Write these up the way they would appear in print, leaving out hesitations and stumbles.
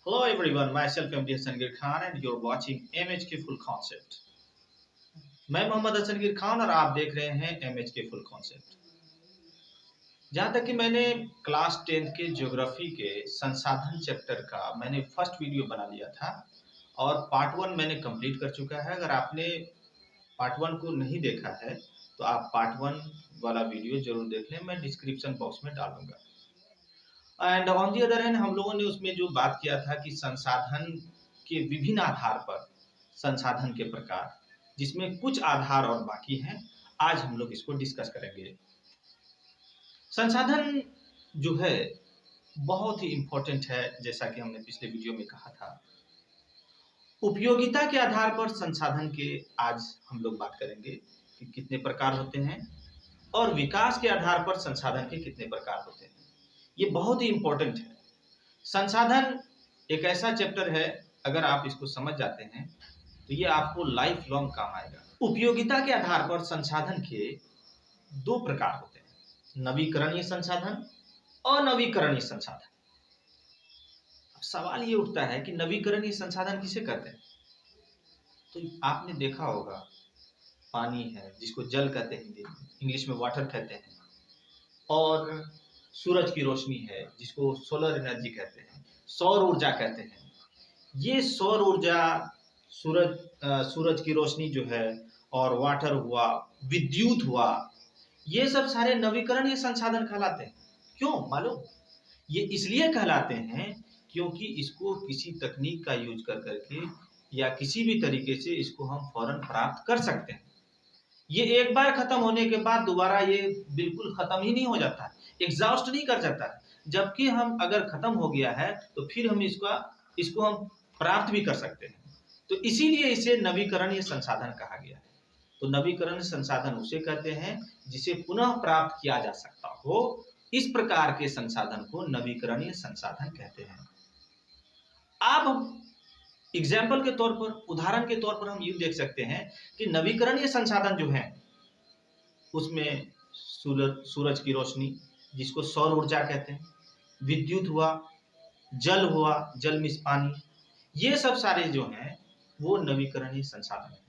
Hello everyone, myself MD Hasangir Khan and you're watching MHK Full Concept. मैं मोहम्मद हसनगीर खान और आप देख रहे हैं MHK Full Concept. जहाँ तक कि मैंने क्लास 10th के ज्योग्राफी के संसाधन चैप्टर का मैंने फर्स्ट वीडियो बना लिया था और पार्ट 1 मैंने कंप्लीट कर चुका है। अगर आपने पार्ट 1 को नहीं देखा है तो आप पार्ट 1 वाला वीडियो जरूर देख लें, मैं डिस्क्रिप्शन बॉक्स में डालूंगा। And on the other hand हम लोगों ने उसमें जो बात किया था कि संसाधन के विभिन्न आधार पर संसाधन के प्रकार, जिसमें कुछ आधार और बाकी हैं, आज हम लोग इसको डिस्कस करेंगे। संसाधन जो है बहुत ही इंपॉर्टेंट है, जैसा कि हमने पिछले वीडियो में कहा था। उपयोगिता के आधार पर संसाधन के आज हम लोग बात करेंगे कि कितने प्रकार होते हैं और विकास के आधार पर संसाधन के कितने प्रकार होते हैं। ये बहुत ही इंपॉर्टेंट है। संसाधन एक ऐसा चैप्टर है, अगर आप इसको समझ जाते हैं तो ये आपको लाइफ लॉन्ग काम आएगा। उपयोगिता के आधार पर संसाधन के दो प्रकार होते हैं, नवीकरणीय संसाधन, अनवीकरणीय संसाधन। अब सवाल ये उठता है कि नवीकरणीय संसाधन किसे कहते हैं? तो आपने देखा होगा पानी है जिसको जल कहते हैं, हिंदी में, इंग्लिश में वाटर कहते हैं, और सूरज की रोशनी है जिसको सोलर एनर्जी कहते हैं, सौर ऊर्जा कहते हैं। ये सौर ऊर्जा, सूरज की रोशनी जो है, और वाटर हुआ, विद्युत हुआ, ये सब सारे नवीकरणीय संसाधन कहलाते हैं। क्यों मालूम? ये इसलिए कहलाते हैं क्योंकि इसको किसी तकनीक का यूज कर करके या किसी भी तरीके से इसको हम फौरन प्राप्त कर सकते हैं। ये एक बार खत्म होने के बाद दोबारा ये बिल्कुल खत्म ही नहीं हो जाता है, एग्जॉस्ट नहीं कर जाता है। जबकि हम अगर खत्म हो गया है तो फिर हम इसको हम प्राप्त भी कर सकते हैं। तो इसीलिए इसे नवीकरणीय संसाधन कहा गया है। तो नवीकरणीय संसाधन उसे कहते हैं जिसे पुनः प्राप्त किया जा सकता हो। इस प्रकार के संसाधन को नवीकरणीय संसाधन कहते हैं। अब हम एग्जाम्पल के तौर पर, उदाहरण के तौर पर हम ये देख सकते हैं कि नवीकरणीय संसाधन जो है उसमें सूरज की रोशनी जिसको सौर ऊर्जा कहते हैं, विद्युत हुआ, जल हुआ, जल मीन्स पानी, ये सब सारे जो हैं वो नवीकरणीय संसाधन है।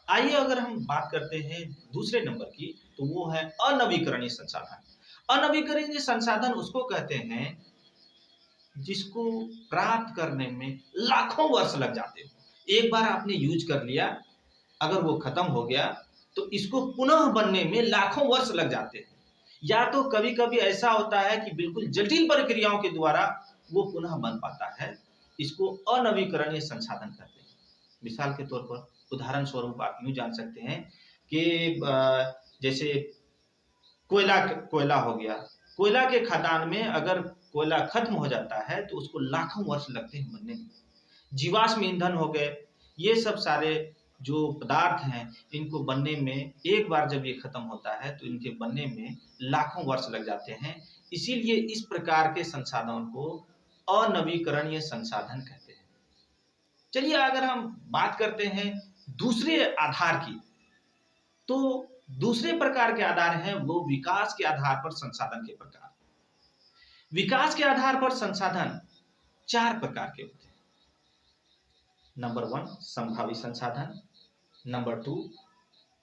आइए अगर हम बात करते हैं दूसरे नंबर की, तो वो है अनवीकरणीय संसाधन। अनवीकरणीय संसाधन उसको कहते हैं जिसको प्राप्त करने में लाखों वर्ष लग जाते हो। एक बार आपने यूज कर लिया, अगर वो खत्म हो गया तो इसको पुनः बनने में लाखों वर्ष लग जाते हैं। या तो कभी कभी ऐसा होता है कि बिल्कुल जटिल प्रक्रियाओं के द्वारा वो पुनः बन पाता है। इसको अनवीकरणीय संसाधन कहते हैं। मिसाल के तौर पर, उदाहरण स्वरूप आप यूं जान सकते हैं कि जैसे कोयला हो गया। कोयला के खदान में अगर कोयला खत्म हो जाता है तो उसको लाखों वर्ष लगते हैं बनने में। जीवाश्म ईंधन हो गए, ये सब सारे जो पदार्थ हैं इनको बनने में, एक बार जब ये खत्म होता है तो इनके बनने में लाखों वर्ष लग जाते हैं। इसीलिए इस प्रकार के संसाधन को अनवीकरणीय संसाधन कहते हैं। चलिए अगर हम बात करते हैं दूसरे आधार की, तो दूसरे प्रकार के आधार हैं वो विकास के आधार पर संसाधन के प्रकार। विकास के आधार पर संसाधन 4 प्रकार के होते हैं। नंबर 1 संभावी संसाधन, नंबर 2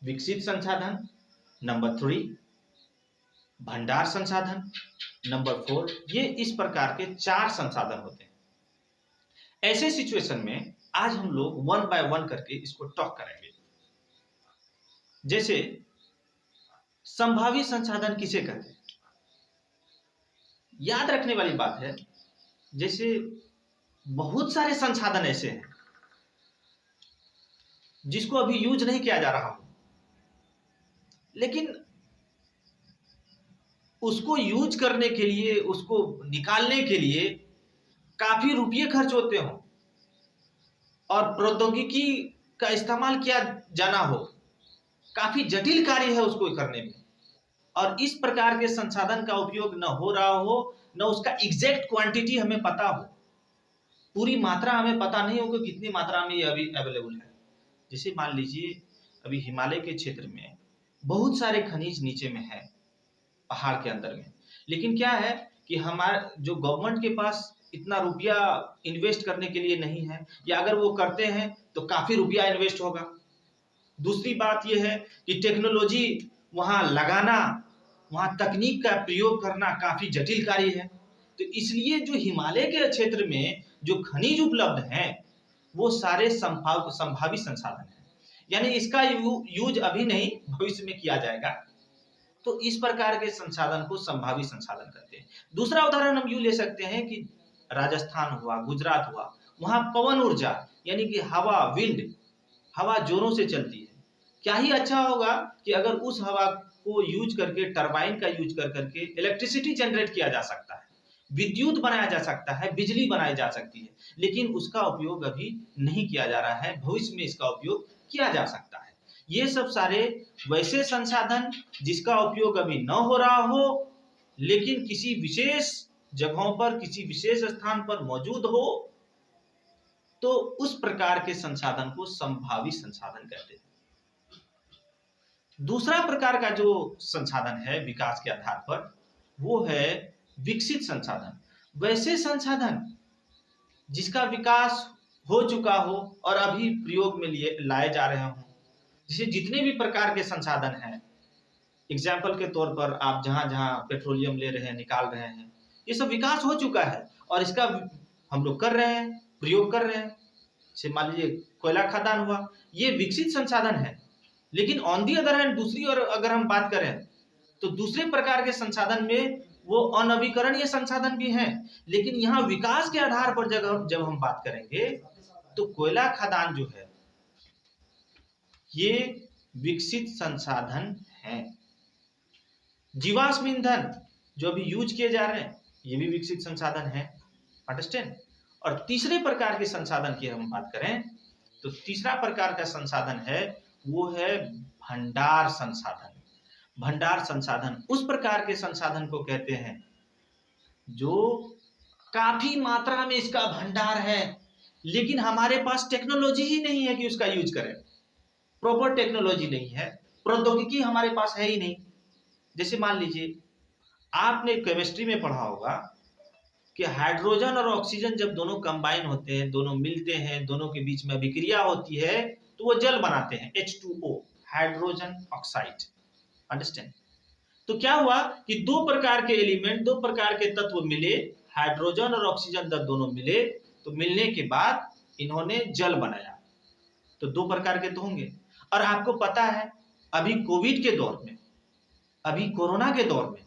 विकसित संसाधन, नंबर 3 भंडार संसाधन, नंबर 4, ये इस प्रकार के 4 संसाधन होते हैं। ऐसे सिचुएशन में आज हम लोग 1 बाय 1 करके इसको टॉक करेंगे। जैसे संभावी संसाधन किसे कहते हैं? याद रखने वाली बात है, जैसे बहुत सारे संसाधन ऐसे हैं जिसको अभी यूज नहीं किया जा रहा हो, लेकिन उसको यूज करने के लिए, उसको निकालने के लिए काफी रुपये खर्च होते हो और प्रौद्योगिकी का इस्तेमाल किया जाना हो, काफी जटिल कार्य है उसको करने में, और इस प्रकार के संसाधन का उपयोग न हो रहा हो, न उसका एग्जैक्ट क्वांटिटी हमें पता हो, पूरी मात्रा हमें पता नहीं हो कि कितनी मात्रा में ये अभी अवेलेबल है। जैसे मान लीजिए अभी हिमालय के क्षेत्र में बहुत सारे खनिज नीचे में है, पहाड़ के अंदर में, लेकिन क्या है कि हमारे जो गवर्नमेंट के पास इतना रुपया इन्वेस्ट करने के लिए नहीं है, या अगर वो करते हैं तो काफी रुपया इन्वेस्ट होगा। दूसरी बात यह है कि टेक्नोलॉजी वहां लगाना, वहां तकनीक का प्रयोग करना काफी जटिल कार्य है। तो इसलिए जो हिमालय के क्षेत्र में जो खनिज उपलब्ध हैं वो सारे संभावी संसाधन हैं, यानी इसका यूज अभी नहीं भविष्य में किया जाएगा। तो इस प्रकार के संसाधन को संभावी संसाधन कहते हैं। दूसरा उदाहरण हम यूं ले सकते हैं कि राजस्थान हुआ, गुजरात हुआ, वहां पवन ऊर्जा यानी कि हवा, विंड, हवा जोरों से चलती है। क्या ही अच्छा होगा कि अगर उस हवा को यूज करके, टरबाइन का यूज कर करके इलेक्ट्रिसिटी जनरेट किया जा सकता है, विद्युत बनाया जा सकता है, बिजली बनाई जा सकती है, लेकिन उसका उपयोग अभी नहीं किया जा रहा है। भविष्य में इसका उपयोग किया जा सकता है। ये सब सारे वैसे संसाधन जिसका उपयोग अभी न हो रहा हो, लेकिन किसी विशेष जगहों पर, किसी विशेष स्थान पर मौजूद हो, तो उस प्रकार के संसाधन को संभावी संसाधन कहते हैं। दूसरा प्रकार का जो संसाधन है विकास के आधार पर, वो है विकसित संसाधन। वैसे संसाधन जिसका विकास हो चुका हो और अभी प्रयोग में लाए जा रहे हों। जैसे जितने भी प्रकार के संसाधन हैं, एग्जाम्पल के तौर पर आप जहां जहां पेट्रोलियम ले रहे हैं, निकाल रहे हैं, ये सब विकास हो चुका है और इसका हम लोग कर रहे हैं, प्रयोग कर रहे हैं। जैसे मान लीजिए कोयला खदान हुआ, ये विकसित संसाधन है। लेकिन ऑन दी अदर हैंड दूसरी ओर अगर हम बात करें तो दूसरे प्रकार के संसाधन में वो अनवीकरणीय संसाधन भी हैं। लेकिन यहाँ विकास के आधार पर जब हम बात करेंगे तो कोयला खदान जो है ये विकसित संसाधन है। जीवाश्म ईंधन जो अभी यूज किए जा रहे हैं ये भी विकसित संसाधन है। अंडरस्टैंड। और तीसरे प्रकार के संसाधन की हम बात करें तो तीसरा प्रकार का संसाधन है वो है भंडार संसाधन। भंडार संसाधन उस प्रकार के संसाधन को कहते हैं जो काफी मात्रा में इसका भंडार है, लेकिन हमारे पास टेक्नोलॉजी ही नहीं है कि उसका यूज करें। प्रॉपर टेक्नोलॉजी नहीं है, प्रौद्योगिकी हमारे पास है ही नहीं। जैसे मान लीजिए आपने केमिस्ट्री में पढ़ा होगा कि हाइड्रोजन और ऑक्सीजन जब दोनों कंबाइन होते हैं, दोनों मिलते हैं, दोनों के बीच में अभिक्रिया होती है तो वो जल बनाते हैं, H2O, हाइड्रोजन ऑक्साइड। अंडरस्टैंड। तो क्या हुआ कि दो प्रकार के एलिमेंट, दो प्रकार के तत्व मिले, हाइड्रोजन और ऑक्सीजन जब दोनों मिले तो मिलने के बाद इन्होंने जल बनाया। तो दो प्रकार के तो होंगे। और आपको पता है अभी कोविड के दौर में, अभी कोरोना के दौर में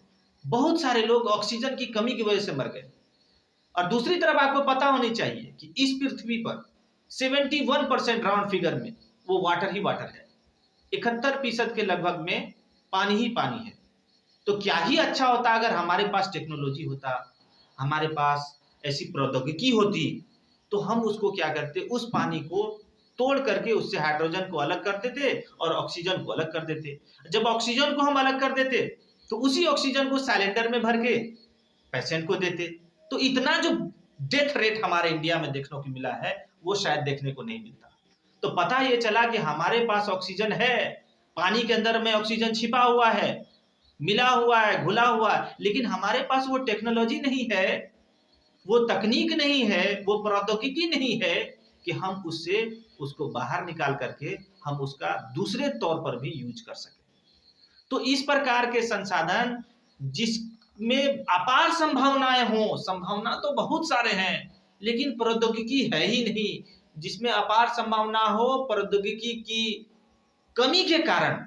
बहुत सारे लोग ऑक्सीजन की कमी की वजह से मर गए। और दूसरी तरफ आपको पता होनी चाहिए कि इस पृथ्वी पर 71% राउंड फिगर में वो वाटर ही वाटर है, 71% के लगभग में पानी ही पानी है। तो क्या ही अच्छा होता अगर हमारे पास टेक्नोलॉजी होता, हमारे पास ऐसी प्रौद्योगिकी होती, तो हम उसको क्या करते, उस पानी को तोड़ करके उससे हाइड्रोजन को अलग कर देते और ऑक्सीजन को अलग कर देते। जब ऑक्सीजन को हम अलग कर देते तो उसी ऑक्सीजन को सिलेंडर में भर के पेशेंट को देते। तो इतना जो डेथ रेट हमारे इंडिया में देखने को मिला है वो शायद देखने को नहीं मिलता। तो पता ये चला कि हमारे पास ऑक्सीजन है, पानी के अंदर में ऑक्सीजन छिपा हुआ है, मिला हुआ है, घुला हुआ है, लेकिन हमारे पास वो टेक्नोलॉजी नहीं है, वो तकनीक नहीं है, वो प्रौद्योगिकी नहीं है कि हम उसको बाहर निकाल करके हम उसका दूसरे तौर पर भी यूज कर सकें। तो इस प्रकार के संसाधन जिसमें अपार संभावनाएं हो, संभावना तो बहुत सारे हैं लेकिन प्रौद्योगिकी है ही नहीं, जिसमें अपार संभावना हो, प्रौद्योगिकी की कमी के कारण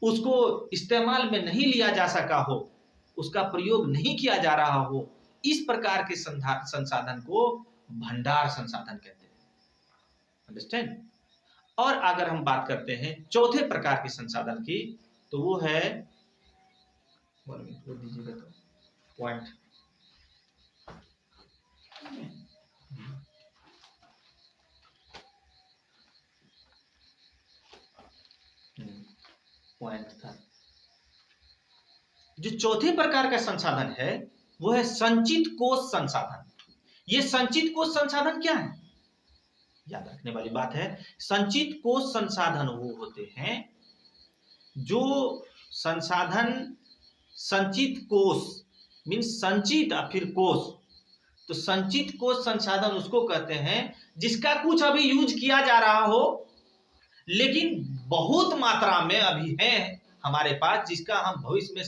उसको इस्तेमाल में नहीं लिया जा सका हो, उसका प्रयोग नहीं किया जा रहा हो, इस प्रकार के संसाधन को भंडार संसाधन कहते हैं। अंडरस्टैंड। और अगर हम बात करते हैं चौथे प्रकार के संसाधन की तो वो है, दीजिएगा तो पॉइंट, पॉइंट था। जो चौथे प्रकार का संसाधन है वो है संचित कोश संसाधन। ये संचित कोश संसाधन क्या है, याद रखने वाली बात है। संचित कोश संसाधन वो होते हैं जो संसाधन, संचित कोश मीन्स संचित और फिर कोश, तो संचित कोष संसाधन उसको कहते हैं जिसका कुछ अभी यूज किया जा रहा हो, लेकिन बहुत मात्रा में अभी है हमारे पास, जिसका हम भविष्य में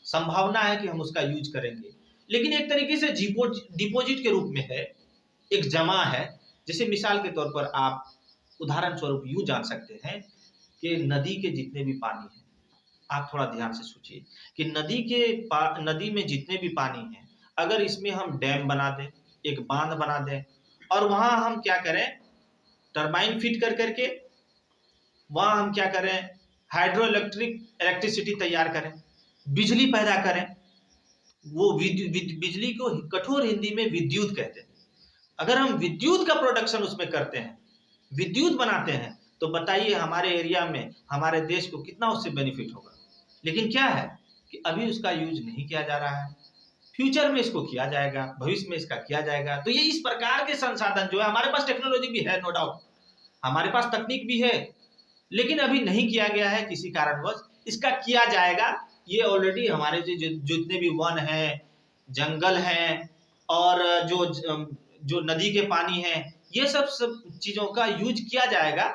संभावना है कि हम उसका यूज करेंगे, लेकिन एक तरीके से डिपॉजिट के रूप में है, एक जमा है। जैसे मिसाल के तौर पर आप उदाहरण स्वरूप यूं जान सकते हैं कि नदी के जितने भी पानी है, आप थोड़ा ध्यान से सोचिए कि नदी में जितने भी पानी है, अगर इसमें हम डैम बना दें, एक बांध बना दें, और वहां हम क्या करें, टरबाइन फिट कर करके वहां हम क्या करें, हाइड्रो इलेक्ट्रिसिटी तैयार करें, बिजली पैदा करें। वो बिजली को कठोर हिंदी में विद्युत कहते हैं। अगर हम विद्युत का प्रोडक्शन उसमें करते हैं, विद्युत बनाते हैं, तो बताइए हमारे एरिया में, हमारे देश को कितना उससे बेनिफिट होगा। लेकिन क्या है कि अभी उसका यूज नहीं किया जा रहा है, फ्यूचर में इसको किया जाएगा, भविष्य में इसका किया जाएगा। तो ये इस प्रकार के संसाधन जो है, हमारे पास टेक्नोलॉजी भी है, नो डाउट, हमारे पास तकनीक भी है, लेकिन अभी नहीं किया गया है किसी कारणवश, इसका किया जाएगा। ये ऑलरेडी हमारे जितने भी वन हैं, जंगल हैं, और जो नदी के पानी है, ये सब चीजों का यूज किया जाएगा।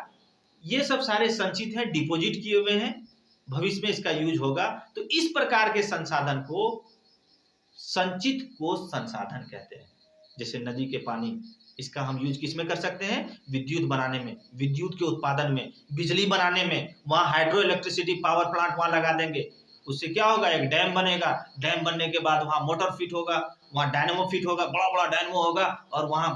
ये सब सारे संचित हैं, डिपॉजिट किए हुए हैं, भविष्य में इसका यूज होगा। तो इस प्रकार के संसाधन को संचित कोष संसाधन कहते हैं। जैसे नदी के पानी, इसका हम यूज किस में कर सकते हैं, विद्युत बनाने में, विद्युत के उत्पादन में, बिजली बनाने में। वहां हाइड्रो इलेक्ट्रिसिटी पावर प्लांट वहां लगा देंगे, उससे क्या होगा, एक डैम बनेगा, डैम बनने के बाद वहां मोटर फिट होगा, वहां डायनेमो फिट होगा, बड़ा बड़ा डायनेमो होगा, और वहां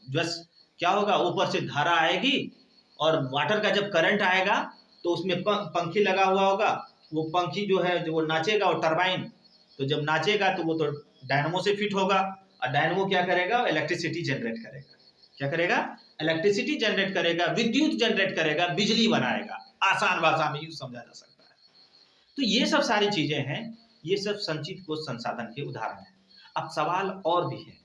जस्ट क्या होगा, ऊपर से धारा आएगी, और वाटर का जब करंट आएगा तो उसमें पंखी लगा हुआ होगा, वो पंखी जो है जो वो नाचेगा, वो टरबाइन, तो जब नाचेगा तो वो तो डायनेमो से फिट होगा, और डायनेमो क्या करेगा, इलेक्ट्रिसिटी जनरेट करेगा। क्या करेगा, इलेक्ट्रिसिटी जनरेट करेगा, विद्युत जनरेट करेगा, बिजली बनाएगा। आसान भाषा में यूं समझा जा सकता है। तो ये सब सारी चीजें हैं, ये सब संचित कोष संसाधन के उदाहरण हैं। अब सवाल और भी है,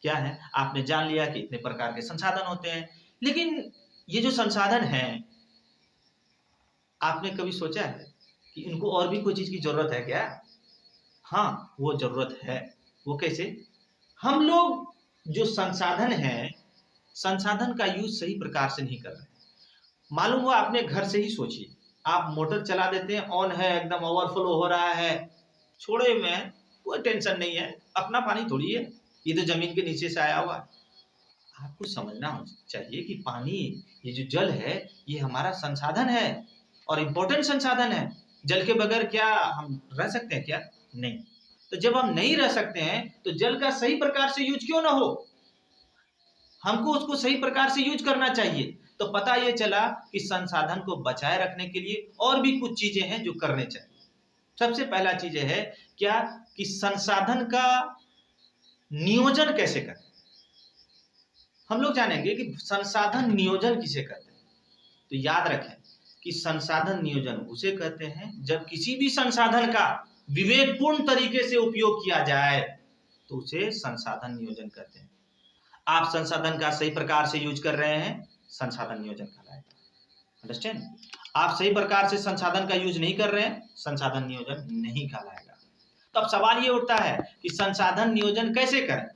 क्या है, आपने जान लिया कि इतने प्रकार के संसाधन होते हैं, लेकिन ये जो संसाधन हैं, आपने कभी सोचा है कि इनको और भी कोई चीज की जरूरत है क्या? हाँ, वो जरूरत है। वो कैसे? हम लोग जो संसाधन है, संसाधन का यूज सही प्रकार से नहीं कर रहे। मालूम हुआ, अपने घर से ही सोचिए, आप मोटर चला देते हैं, ऑन है, एकदम ओवरफ्लो हो रहा है, छोड़े हुए हैं, कोई टेंशन नहीं है, अपना पानी थोड़ी है, ये तो जमीन के नीचे से आया हुआ है। आपको समझना चाहिए कि पानी, ये जो जल है, ये हमारा संसाधन है और इम्पोर्टेंट संसाधन है। जल के बगैर क्या हम रह सकते हैं क्या? नहीं। तो जब हम नहीं रह सकते हैं, तो जल का सही प्रकार से यूज क्यों ना हो, हमको उसको सही प्रकार से यूज करना चाहिए। तो पता ये चला कि संसाधन को बचाए रखने के लिए और भी कुछ चीजें हैं जो करने चाहिए। सबसे पहला चीज है क्या, कि संसाधन का नियोजन कैसे करें। हम लोग जानेंगे कि संसाधन नियोजन किसे कहते हैं। तो याद रखें कि संसाधन नियोजन उसे कहते हैं जब किसी भी संसाधन का विवेकपूर्ण तरीके से उपयोग किया जाए, तो उसे संसाधन नियोजन कहते हैं। आप संसाधन का सही प्रकार से यूज कर रहे हैं, संसाधन नियोजन कहलाएगा। अंडरस्टैंड? आप सही प्रकार से संसाधन का यूज नहीं कर रहे हैं, संसाधन नियोजन नहीं कहलाएगा। तो अब सवाल ये उठता है कि संसाधन नियोजन कैसे करें।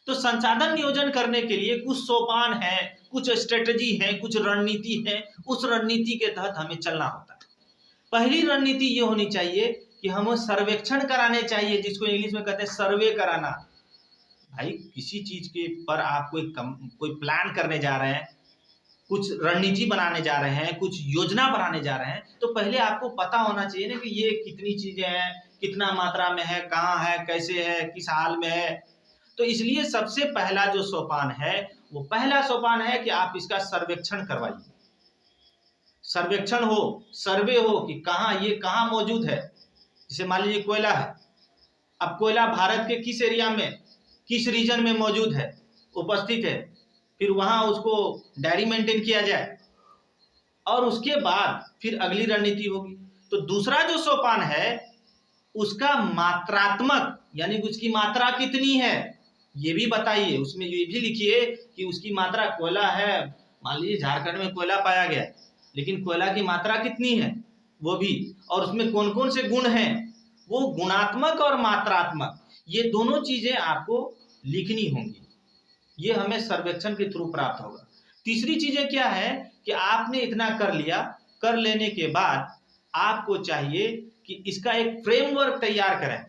तो संसाधन नियोजन करने के लिए कुछ सोपान है, कुछ स्ट्रेटजी है, कुछ रणनीति है। उस रणनीति के तहत हमें चलना होता है। पहली रणनीति ये होनी चाहिए कि हमें सर्वेक्षण कराने चाहिए, जिसको इंग्लिश में कहते हैं सर्वे कराना। भाई, किसी चीज के पर आप कोई प्लान करने जा रहे हैं, कुछ रणनीति बनाने जा रहे हैं, कुछ योजना बनाने जा रहे हैं, तो पहले आपको पता होना चाहिए ना कि ये कितनी चीजें हैं, कितना मात्रा में है, कहाँ है, कैसे है, किस हाल में है। तो इसलिए सबसे पहला जो सोपान है, वो पहला सोपान है कि आप इसका सर्वेक्षण करवाइए। सर्वेक्षण हो, सर्वे हो कि ये कहाँ मौजूद है। जैसे मान लीजिए कोयला है, अब कोयला भारत के किस एरिया में, किस रीजन में मौजूद है, उपस्थित है, फिर वहां उसको डायरी मेंटेन किया जाए, और उसके बाद फिर अगली रणनीति होगी। तो दूसरा जो सोपान है, उसका मात्रात्मक, यानी उसकी मात्रा कितनी है ये भी बताइए। उसमें ये भी लिखिए कि उसकी मात्रा, कोयला है, मान लीजिए झारखंड में कोयला पाया गया, लेकिन कोयला की मात्रा कितनी है वो भी, और उसमें कौन कौन से गुण हैं, वो गुणात्मक और मात्रात्मक, ये दोनों चीजें आपको लिखनी होंगी, ये हमें सर्वेक्षण के थ्रू प्राप्त होगा। तीसरी चीजें क्या है कि आपने इतना कर लिया, कर लेने के बाद आपको चाहिए कि इसका एक फ्रेमवर्क तैयार करें,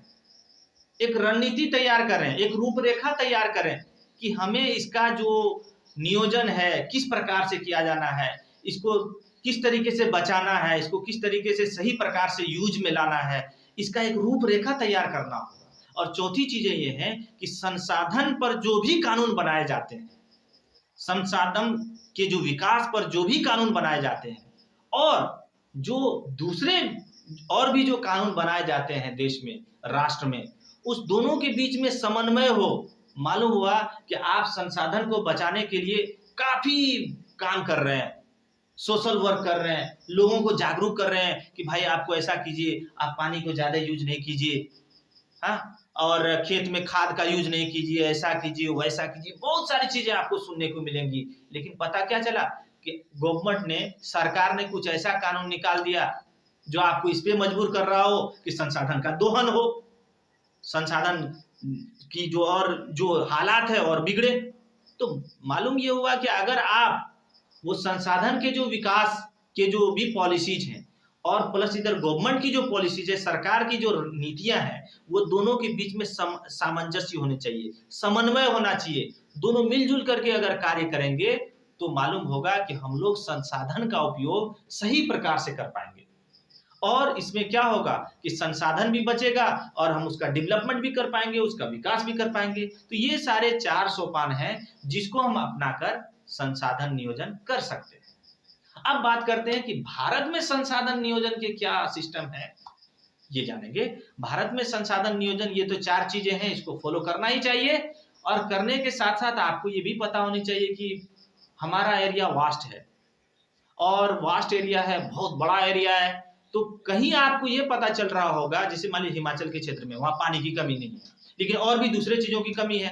एक रणनीति तैयार करें, एक रूपरेखा तैयार करें कि हमें इसका जो नियोजन है किस प्रकार से किया जाना है, इसको किस तरीके से बचाना है, इसको किस तरीके से सही प्रकार से यूज में लाना है, इसका एक रूपरेखा तैयार करना होगा। और चौथी चीजें ये हैं कि संसाधन पर जो भी कानून बनाए जाते हैं, संसाधन के जो विकास पर जो भी कानून बनाए जाते हैं, और जो दूसरे और भी जो कानून बनाए जाते हैं देश में, राष्ट्र में, उस दोनों के बीच में समन्वय हो। मालूम हुआ कि आप संसाधन को बचाने के लिए काफी काम कर रहे हैं, सोशल वर्क कर रहे हैं, लोगों को जागरूक कर रहे हैं कि भाई आपको ऐसा कीजिए, आप पानी को ज्यादा यूज नहीं कीजिए, हाँ, और खेत में खाद का यूज नहीं कीजिए, ऐसा कीजिए, वैसा कीजिए, बहुत सारी चीजें आपको सुनने को मिलेंगी। लेकिन पता क्या चला कि गवर्नमेंट ने, सरकार ने कुछ ऐसा कानून निकाल दिया जो आपको इस पे मजबूर कर रहा हो कि संसाधन का दोहन हो, संसाधन की जो हालात है और बिगड़े। तो मालूम ये हुआ कि अगर आप वो संसाधन के जो विकास के जो भी पॉलिसीज हैं और प्लस इधर गवर्नमेंट की जो पॉलिसीज है, सरकार की जो नीतियां हैं, वो दोनों के बीच में सामंजस्य होने चाहिए, समन्वय होना चाहिए। दोनों मिलजुल करके अगर कार्य करेंगे तो मालूम होगा कि हम लोग संसाधन का उपयोग सही प्रकार से कर पाएंगे, और इसमें क्या होगा कि संसाधन भी बचेगा और हम उसका डेवलपमेंट भी कर पाएंगे, उसका विकास भी कर पाएंगे। तो ये सारे 4 सोपान हैं जिसको हम अपनाकर संसाधन नियोजन कर सकते हैं। अब बात करते हैं कि भारत में संसाधन नियोजन के क्या सिस्टम है, ये जानेंगे। भारत में संसाधन नियोजन, ये तो 4 चीजें हैं, इसको फॉलो करना ही चाहिए। और करने के साथ साथ आपको ये भी पता होनी चाहिए कि हमारा एरिया वास्ट है, और वास्ट एरिया है, बहुत बड़ा एरिया है। तो कहीं आपको ये पता चल रहा होगा, जैसे मान लीजिए हिमाचल के क्षेत्र में, वहां पानी की कमी नहीं है, लेकिन और भी दूसरे चीजों की कमी है।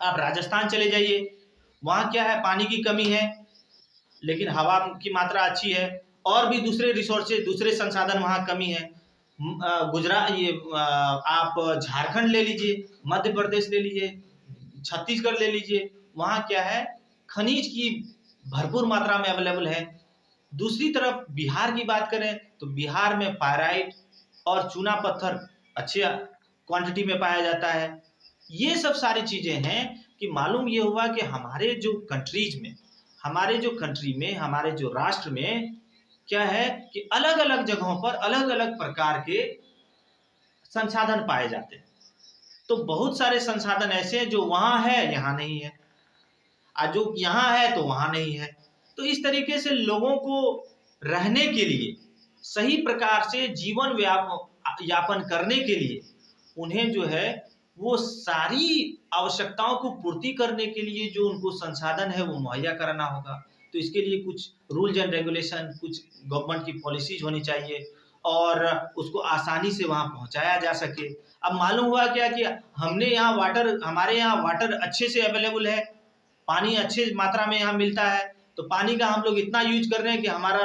आप राजस्थान चले जाइए, वहां क्या है, पानी की कमी है, लेकिन हवा की मात्रा अच्छी है, और भी दूसरे रिसोर्सेज, दूसरे संसाधन वहां कमी है। गुजरात, ये आप झारखंड ले लीजिए, मध्य प्रदेश ले लीजिए, छत्तीसगढ़ ले लीजिए, वहां क्या है, खनिज की भरपूर मात्रा में अवेलेबल है। दूसरी तरफ बिहार की बात करें तो बिहार में पायराइट और चूना पत्थर अच्छे क्वांटिटी में पाया जाता है। ये सब सारी चीजें हैं कि मालूम ये हुआ कि हमारे जो कंट्रीज में, हमारे जो कंट्री में, हमारे जो राष्ट्र में क्या है कि अलग अलग जगहों पर अलग अलग प्रकार के संसाधन पाए जाते हैं। तो बहुत सारे संसाधन ऐसे हैं जो वहां है, यहाँ नहीं है, और जो यहाँ है तो वहां नहीं है। तो इस तरीके से लोगों को रहने के लिए, सही प्रकार से जीवन यापन करने के लिए, उन्हें जो है वो सारी आवश्यकताओं को पूर्ति करने के लिए जो उनको संसाधन है वो मुहैया कराना होगा। तो इसके लिए कुछ रूल्स एंड रेगुलेशन, कुछ गवर्नमेंट की पॉलिसीज होनी चाहिए, और उसको आसानी से वहां पहुंचाया जा सके। अब मालूम हुआ क्या कि हमारे यहाँ वाटर अच्छे से अवेलेबल है, पानी अच्छे मात्रा में यहाँ मिलता है। तो पानी का हम लोग इतना यूज कर रहे हैं कि हमारा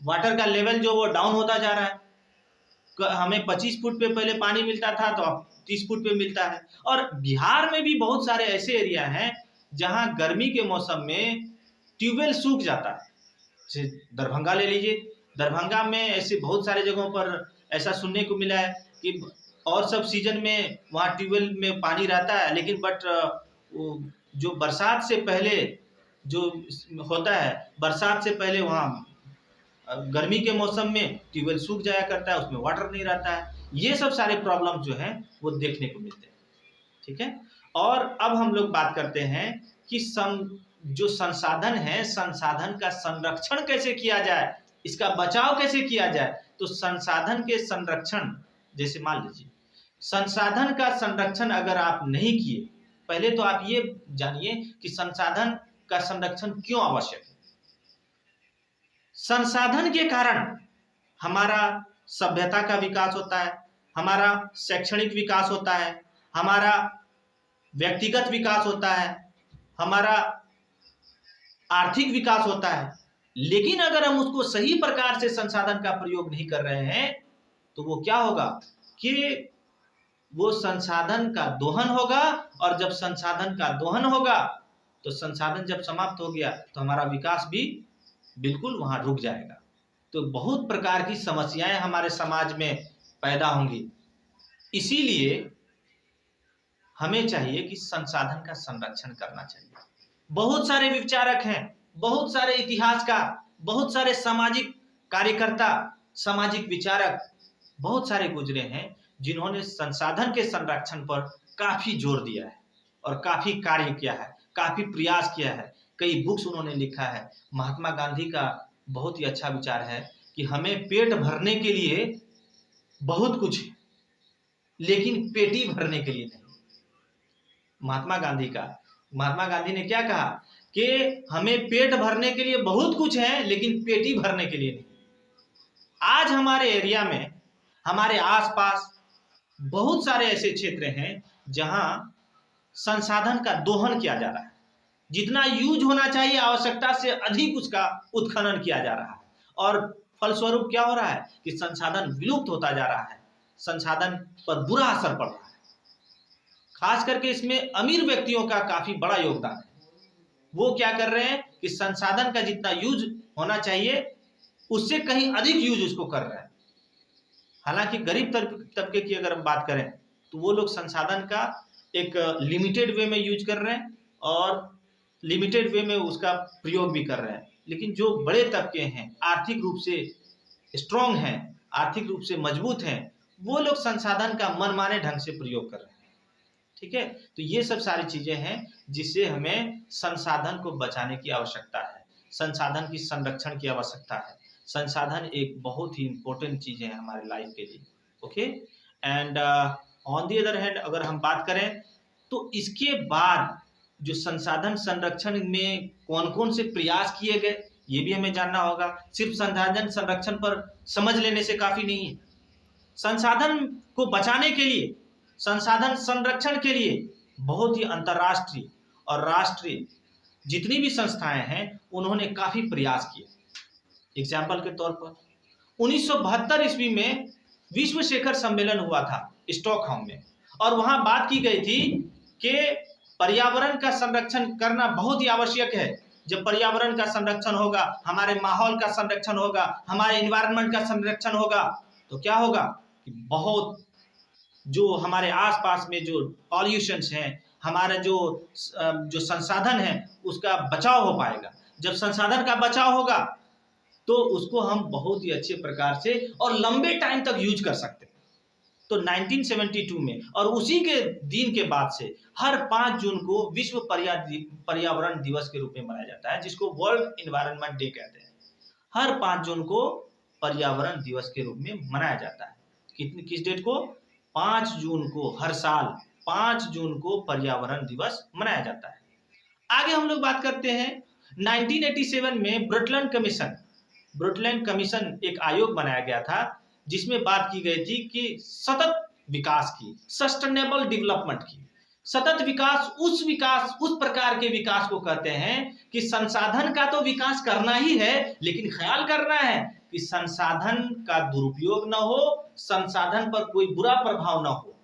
वाटर का लेवल जो वो डाउन होता जा रहा है। हमें 25 फुट पे पहले पानी मिलता था, तो अब 30 फुट पे मिलता है। और बिहार में भी बहुत सारे ऐसे एरिया हैं जहां गर्मी के मौसम में ट्यूबवेल सूख जाता है। जैसे दरभंगा ले लीजिए, दरभंगा में ऐसे बहुत सारे जगहों पर ऐसा सुनने को मिला है कि और सब सीजन में वहाँ ट्यूबवेल में पानी रहता है, लेकिन जो बरसात से पहले जो होता है, बरसात से पहले वहाँ गर्मी के मौसम में ट्यूबवेल सूख जाया करता है, उसमें वाटर नहीं रहता है। ये सब सारे प्रॉब्लम जो हैं वो देखने को मिलते हैं। ठीक है, और अब हम लोग बात करते हैं कि जो संसाधन है, संसाधन का संरक्षण कैसे किया जाए, इसका बचाव कैसे किया जाए। तो संसाधन के संरक्षण, जैसे मान लीजिए संसाधन का संरक्षण अगर आप नहीं किए, पहले तो आप ये जानिए कि संसाधन का संरक्षण क्यों आवश्यक है। संसाधन के कारण हमारा सभ्यता का विकास होता है, हमारा शैक्षणिक विकास होता है, हमारा व्यक्तिगत विकास होता है, हमारा आर्थिक विकास होता है। लेकिन अगर हम उसको सही प्रकार से संसाधन का प्रयोग नहीं कर रहे हैं तो वो क्या होगा कि वो संसाधन का दोहन होगा, और जब संसाधन का दोहन होगा तो संसाधन जब समाप्त हो गया तो हमारा विकास भी बिल्कुल वहां रुक जाएगा। तो बहुत प्रकार की समस्याएं हमारे समाज में पैदा होंगी। इसीलिए हमें चाहिए कि संसाधन का संरक्षण करना चाहिए। बहुत सारे विचारक हैं, बहुत सारे इतिहासकार, बहुत सारे सामाजिक कार्यकर्ता, सामाजिक विचारक बहुत सारे गुजरे हैं जिन्होंने संसाधन के संरक्षण पर काफी जोर दिया है और काफी कार्य किया है, काफी प्रयास किया है, कई बुक्स उन्होंने लिखा है। महात्मा गांधी का बहुत ही अच्छा विचार है कि हमें पेट भरने के लिए बहुत कुछ है, लेकिन पेटी भरने के लिए नहीं। महात्मा गांधी ने क्या कहा कि हमें पेट भरने के लिए बहुत कुछ है, लेकिन पेटी भरने के लिए नहीं। आज हमारे एरिया में, हमारे आसपास बहुत सारे ऐसे क्षेत्र हैं जहां संसाधन का दोहन किया जा रहा है। जितना यूज होना चाहिए आवश्यकता से अधिक उसका उत्खनन किया जा रहा है, और फलस्वरूप क्या हो रहा है कि संसाधन विलुप्त होता जा रहा है, संसाधन पर बुरा असर पड़ रहा है। खास करके इसमें अमीर व्यक्तियों का काफी बड़ा योगदान है। वो क्या कर रहे हैं कि संसाधन का जितना यूज होना चाहिए उससे कहीं अधिक यूज उसको कर रहे हैं। हालांकि गरीब तबके की अगर हम बात करें तो वो लोग संसाधन का एक लिमिटेड वे में यूज कर रहे हैं और लिमिटेड वे में उसका प्रयोग भी कर रहे हैं। लेकिन जो बड़े तबके हैं, आर्थिक रूप से स्ट्रांग हैं, आर्थिक रूप से मजबूत हैं, वो लोग संसाधन का मनमाने ढंग से प्रयोग कर रहे हैं। ठीक है, तो ये सब सारी चीजें हैं जिससे हमें संसाधन को बचाने की आवश्यकता है, संसाधन की संरक्षण की आवश्यकता है। संसाधन एक बहुत ही इंपॉर्टेंट चीज है हमारे लाइफ के लिए। Okay, and on the other hand अगर हम बात करें तो इसके बाद जो संसाधन संरक्षण में कौन कौन से प्रयास किए गए ये भी हमें जानना होगा। सिर्फ संसाधन संरक्षण पर समझ लेने से काफी नहीं है। संसाधन को बचाने के लिए, संसाधन संरक्षण के लिए बहुत ही अंतर्राष्ट्रीय और राष्ट्रीय जितनी भी संस्थाएं हैं उन्होंने काफी प्रयास किए। एग्जाम्पल के तौर पर 1972 ईस्वी में विश्व शिखर सम्मेलन हुआ था स्टॉकहोम में, और वहां बात की गई थी कि पर्यावरण का संरक्षण करना बहुत ही आवश्यक है। जब पर्यावरण का संरक्षण होगा, हमारे माहौल का संरक्षण होगा, हमारे एनवायरनमेंट का संरक्षण होगा, तो क्या होगा कि बहुत जो हमारे आसपास में जो पॉल्यूशंस हैं, हमारे जो संसाधन है उसका बचाव हो पाएगा। जब संसाधन का बचाव होगा तो उसको हम बहुत ही अच्छे प्रकार से और लंबे टाइम तक यूज कर सकते हैं। तो 1972 में और उसी के दिन के बाद से हर 5 जून को विश्व पर्यावरण दिवस के रूप में मनाया जाता है, जिसको वर्ल्ड एनवायरनमेंट डे कहते हैं। हर 5 जून को पर्यावरण दिवस के रूप में मनाया जाता है। किस डेट को? 5 जून को। हर साल 5 जून को पर्यावरण दिवस मनाया जाता है। आगे हम लोग बात करते हैं 1987 में ब्रुटलैंड कमीशन एक आयोग बनाया गया था जिसमें बात की गई थी कि सतत विकास की, सस्टेनेबल डेवलपमेंट की। सतत विकास उस प्रकार के विकास को कहते हैं कि संसाधन का तो विकास करना ही है, लेकिन ख्याल करना है कि संसाधन का दुरुपयोग न हो, संसाधन पर कोई बुरा प्रभाव न हो।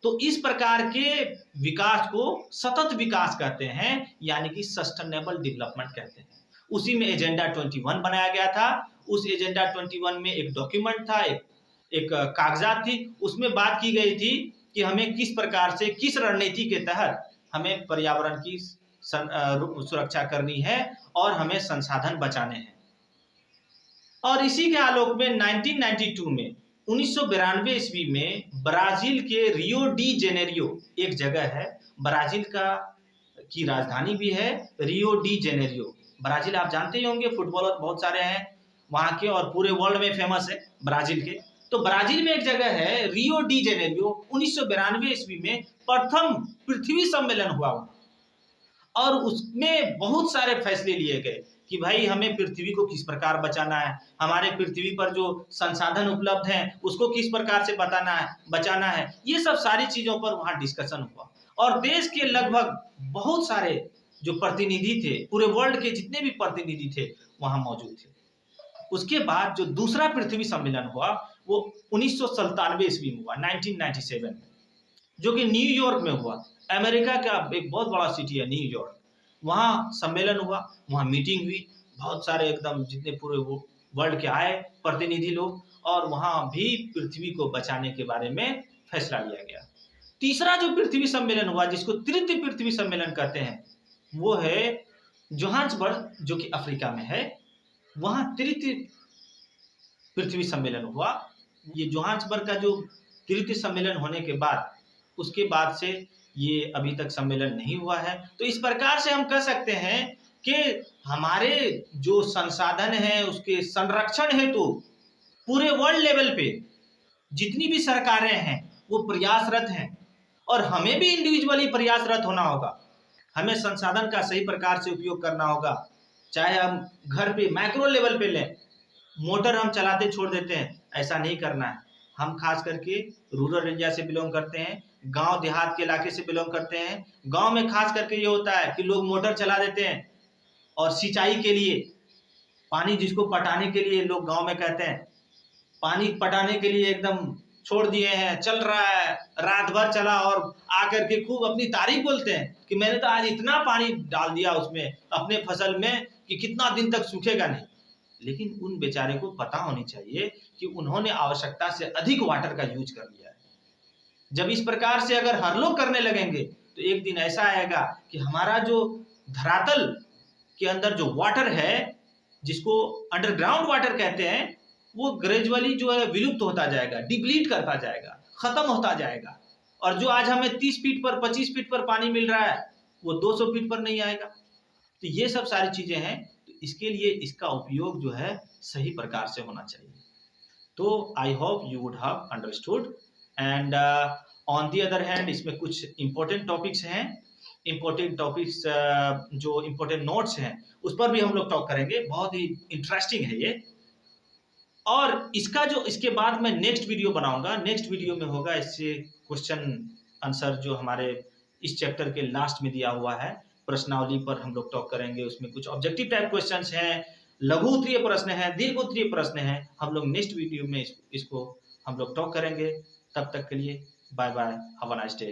तो इस प्रकार के विकास को सतत विकास कहते हैं, यानी कि सस्टेनेबल डेवलपमेंट कहते हैं। उसी में एजेंडा 21 बनाया गया था। उस एजेंडा 21 में एक डॉक्यूमेंट था, एक कागजात थी। उसमें बात की गई थी कि हमें किस प्रकार से, किस रणनीति के तहत हमें पर्यावरण की सुरक्षा करनी है और हमें संसाधन बचाने हैं। और इसी के आलोक में 1992 ईस्वी में ब्राजील के रियो डी जेनेरियो एक जगह है, ब्राजील की राजधानी भी है रियो डी जेनेरियो। ब्राजील आप जानते ही होंगे, फुटबॉलर बहुत सारे हैं वहां के और पूरे वर्ल्ड में फेमस है ब्राजील के। तो ब्राजील में एक जगह है रियो डी जेनेरियो। 1992 ईस्वी में प्रथम पृथ्वी सम्मेलन हुआ और उसमें बहुत सारे फैसले लिए गए कि भाई हमें पृथ्वी को किस प्रकार बचाना है, हमारे पृथ्वी पर जो संसाधन उपलब्ध हैं उसको किस प्रकार से बचाना है। ये सब सारी चीजों पर वहां डिस्कशन हुआ और देश के लगभग बहुत सारे जो प्रतिनिधि थे, पूरे वर्ल्ड के जितने भी प्रतिनिधि थे वहां मौजूद थे। उसके बाद जो दूसरा पृथ्वी सम्मेलन हुआ वो 1997 ईस्वी में हुआ, 1997 में, जो कि न्यूयॉर्क में हुआ। अमेरिका का एक बहुत बड़ा सिटी है न्यूयॉर्क। वहाँ सम्मेलन हुआ, वहाँ मीटिंग हुई, बहुत सारे एकदम जितने पूरे वर्ल्ड के आए प्रतिनिधि लोग, और वहाँ भी पृथ्वी को बचाने के बारे में फैसला लिया गया। तीसरा जो पृथ्वी सम्मेलन हुआ, जिसको तृतीय पृथ्वी सम्मेलन कहते हैं, वो है जोहान्सबर्ग, जो कि अफ्रीका में है। वहाँ तृतीय पृथ्वी सम्मेलन हुआ। ये जोहान्सबर्ग का जो तृतीय सम्मेलन होने के बाद, उसके बाद से ये अभी तक सम्मेलन नहीं हुआ है। तो इस प्रकार से हम कह सकते हैं कि हमारे जो संसाधन है उसके संरक्षण हेतु पूरे वर्ल्ड लेवल पे जितनी भी सरकारें हैं वो प्रयासरत हैं, और हमें भी इंडिविजुअली प्रयासरत होना होगा। हमें संसाधन का सही प्रकार से उपयोग करना होगा। चाहे हम घर पे मैक्रो लेवल पे लें, मोटर हम चलाते छोड़ देते हैं, ऐसा नहीं करना है। हम खास करके रूरल एरिया से बिलोंग करते हैं, गांव देहात के इलाके से बिलोंग करते हैं। गांव में खास करके ये होता है कि लोग मोटर चला देते हैं और सिंचाई के लिए, पानी जिसको पटाने के लिए लोग गांव में कहते हैं, पानी पटाने के लिए एकदम छोड़ दिए हैं, चल रहा है, रात भर चला, और आकर के खूब अपनी तारीफ बोलते हैं कि मैंने तो आज इतना पानी डाल दिया उसमें अपने फसल में कि कितना दिन तक सूखेगा नहीं। लेकिन उन बेचारे को पता होनी चाहिए कि उन्होंने आवश्यकता से अधिक वाटर का यूज कर लिया है। जब इस प्रकार से अगर हर लोग करने लगेंगे तो एक दिन ऐसा आएगा कि हमारा जो धरातल के अंदर जो वाटर है, जिसको अंडरग्राउंड वाटर कहते हैं, वो ग्रेजुअली जो है विलुप्त होता जाएगा, डिप्लीट करता जाएगा, खत्म होता जाएगा। और जो आज हमें 30 फीट पर 25 फीट पर पानी मिल रहा है वो 200 फीट पर नहीं आएगा। तो ये सब सारी चीजें हैं। तो इसके लिए इसका उपयोग जो है सही प्रकार से होना चाहिए। तो I hope you would have understood. And on the other hand, इसमें कुछ इंपॉर्टेंट टॉपिक्स हैं, इंपॉर्टेंट टॉपिक्स जो इंपॉर्टेंट नोट्स हैं उस पर भी हम लोग टॉक करेंगे। बहुत ही इंटरेस्टिंग है ये। और इसका जो इसके बाद मैं नेक्स्ट वीडियो बनाऊंगा, नेक्स्ट वीडियो में होगा इससे क्वेश्चन आंसर जो हमारे इस चैप्टर के लास्ट में दिया हुआ है, प्रश्नावली पर हम लोग टॉक करेंगे। उसमें कुछ ऑब्जेक्टिव टाइप क्वेश्चंस हैं, लघु उत्तरीय प्रश्न हैं, दीर्घ उत्तरीय प्रश्न हैं। हम लोग नेक्स्ट वीडियो में इसको हम लोग टॉक करेंगे। तब तक के लिए bye bye, have a nice day.